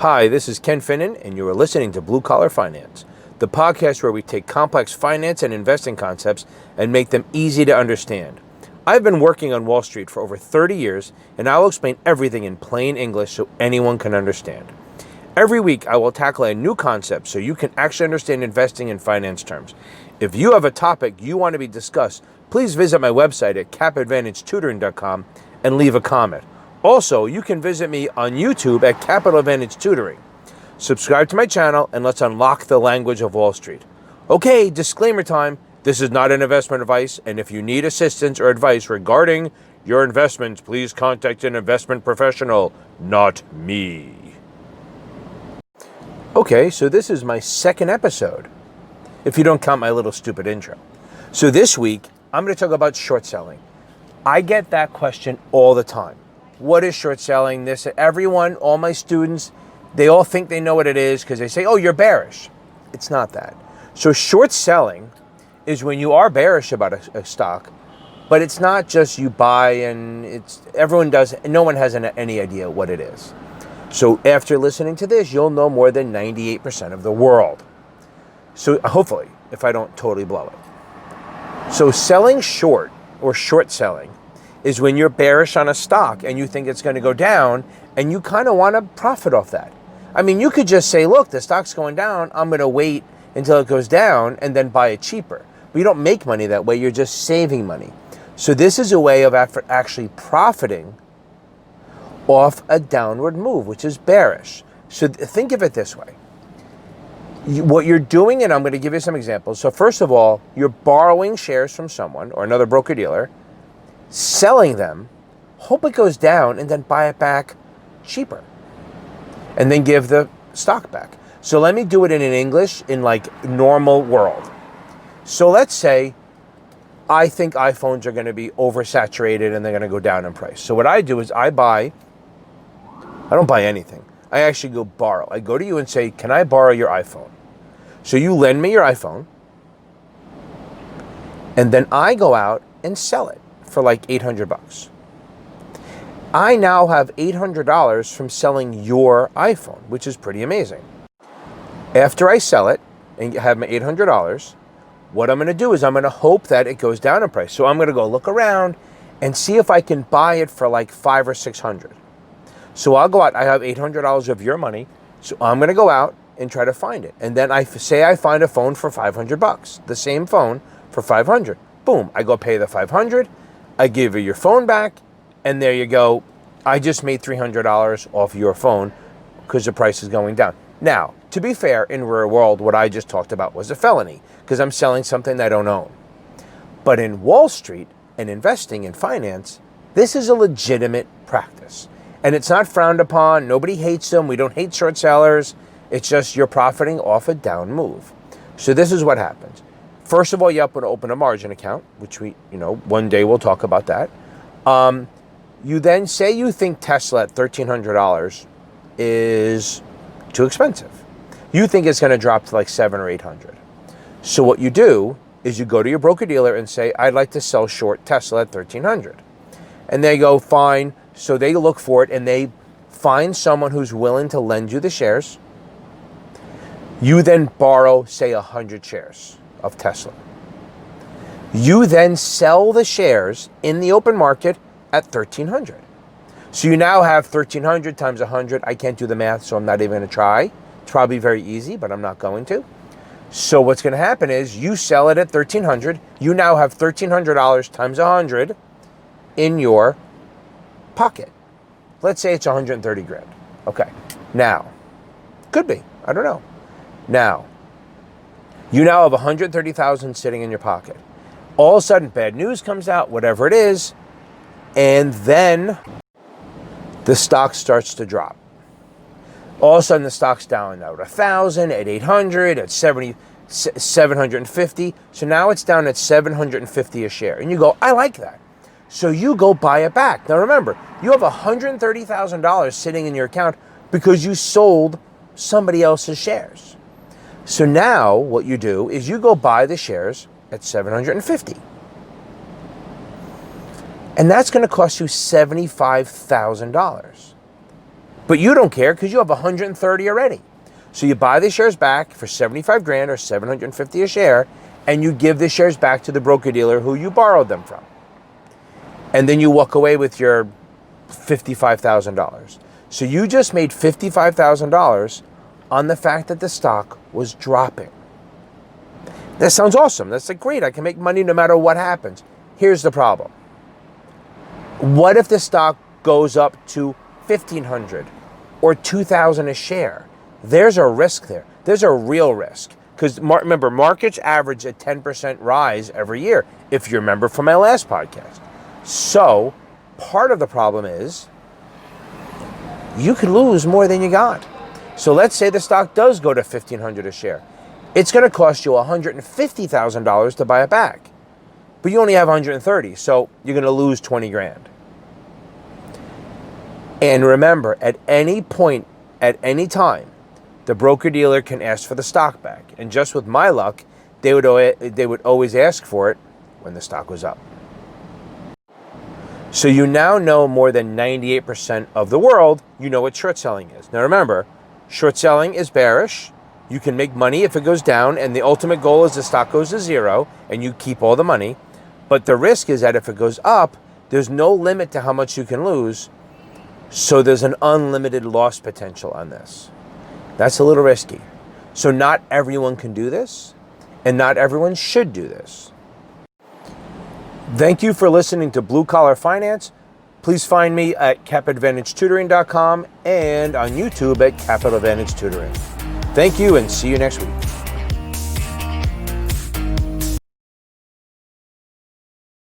Hi, this is Ken Finnan, and you are listening to Blue Collar Finance, the podcast where we take complex finance and investing concepts and make them easy to understand. I've been working on Wall Street for over 30 years, and I will explain everything in plain English so anyone can understand. Every week, I will tackle a new concept so you can actually understand investing in finance terms. If you have a topic you want to be discussed, please visit my website at capadvantagetutoring.com and leave a comment. Also, you can visit me on YouTube at Capital Advantage Tutoring. Subscribe to my channel and let's unlock the language of Wall Street. Okay, disclaimer time. This is not an investment advice, and if you need assistance or advice regarding your investments, please contact an investment professional, not me. Okay, so this is my second episode, if you don't count my little stupid intro. So this week, I'm going to talk about short selling. I get that question all the time. What is short selling? This, everyone, all my students, they all think they know what it is because they say, oh, you're bearish. It's not that. So short selling is when you are bearish about a stock, but it's not just you buy and no one has any idea what it is. So after listening to this, you'll know more than 98% of the world. So hopefully, if I don't totally blow it. So selling short or short selling is when you're bearish on a stock and you think it's going to go down and you kind of want to profit off that. I mean, you could just say, look, the stock's going down. I'm going to wait until it goes down and then buy it cheaper. But you don't make money that way. You're just saving money. So this is a way of actually profiting off a downward move, which is bearish. So think of it this way. What you're doing, and I'm going to give you some examples. So first of all, you're borrowing shares from someone or another broker-dealer, selling them, hope it goes down, and then buy it back cheaper. And then give the stock back. So let me do it in English, in like normal world. So let's say I think iPhones are going to be oversaturated and they're going to go down in price. So what I do is I don't buy anything. I actually go borrow. I go to you and say, can I borrow your iPhone? So you lend me your iPhone, and then I go out and sell it for like $800. I now have $800 from selling your iPhone, which is pretty amazing. After I sell it and have my $800, what I'm going to do is I'm going to hope that it goes down in price. So I'm going to go look around and see if I can buy it for like $500 or $600. So I'll go out. I have $800 of your money, so I'm going to go out and try to find it. And then I find a phone for $500, the same phone for $500. Boom! I go pay the $500. I give you your phone back, and there you go. I just made $300 off your phone because the price is going down. Now, to be fair, in real world, what I just talked about was a felony because I'm selling something I don't own. But in Wall Street and investing in finance, this is a legitimate practice. And it's not frowned upon. Nobody hates them. We don't hate short sellers. It's just you're profiting off a down move. So this is what happens. First of all, you have to open a margin account, which one day we'll talk about that. You then say you think Tesla at $1,300 is too expensive. You think it's going to drop to like $700 or $800. So what you do is you go to your broker dealer and say, I'd like to sell short Tesla at $1,300. And they go, fine. So they look for it and they find someone who's willing to lend you the shares. You then borrow, say, 100 shares of Tesla. You then sell the shares in the open market at $1,300. So you now have $1,300 times 100. I can't do the math, so I'm not even going to try. It's probably very easy, but I'm not going to. So what's going to happen is you sell it at $1,300. You now have $1,300 times 100 in your pocket. Let's say it's 130 grand. Okay. Now, could be. I don't know. Now, you now have 130,000 sitting in your pocket. All of a sudden, bad news comes out, whatever it is, and then the stock starts to drop. All of a sudden, the stock's down now at 1,000, at 800, at 750. So now it's down at 750 a share. And you go, I like that. So you go buy it back. Now remember, you have $130,000 sitting in your account because you sold somebody else's shares. So now what you do is you go buy the shares at 750. And that's going to cost you $75,000. But you don't care because you have 130 already. So you buy the shares back for 75 grand or 750 a share, and you give the shares back to the broker-dealer who you borrowed them from. And then you walk away with your $55,000. So you just made $55,000 on the fact that the stock was dropping. That sounds awesome. That's like, great, I can make money no matter what happens. Here's the problem. What if the stock goes up to $1,500 or $2,000 a share? There's a risk there. There's a real risk. Because remember, markets average a 10% rise every year, if you remember from my last podcast. So part of the problem is you could lose more than you got. So let's say the stock does go to $1,500 a share. It's going to cost you $150,000 to buy it back. But you only have 130, so you're going to lose 20 grand. And remember, at any point, at any time, the broker-dealer can ask for the stock back. And just with my luck, they would always ask for it when the stock was up. So you now know more than 98% of the world, you know what short selling is. Now remember, short selling is bearish. You can make money if it goes down, and the ultimate goal is the stock goes to zero and you keep all the money. But the risk is that if it goes up, there's no limit to how much you can lose. So there's an unlimited loss potential on this. That's a little risky. So not everyone can do this, and not everyone should do this. Thank you for listening to Blue Collar Finance. Please find me at capadvantagetutoring.com and on YouTube at Capital Advantage Tutoring. Thank you, and see you next week.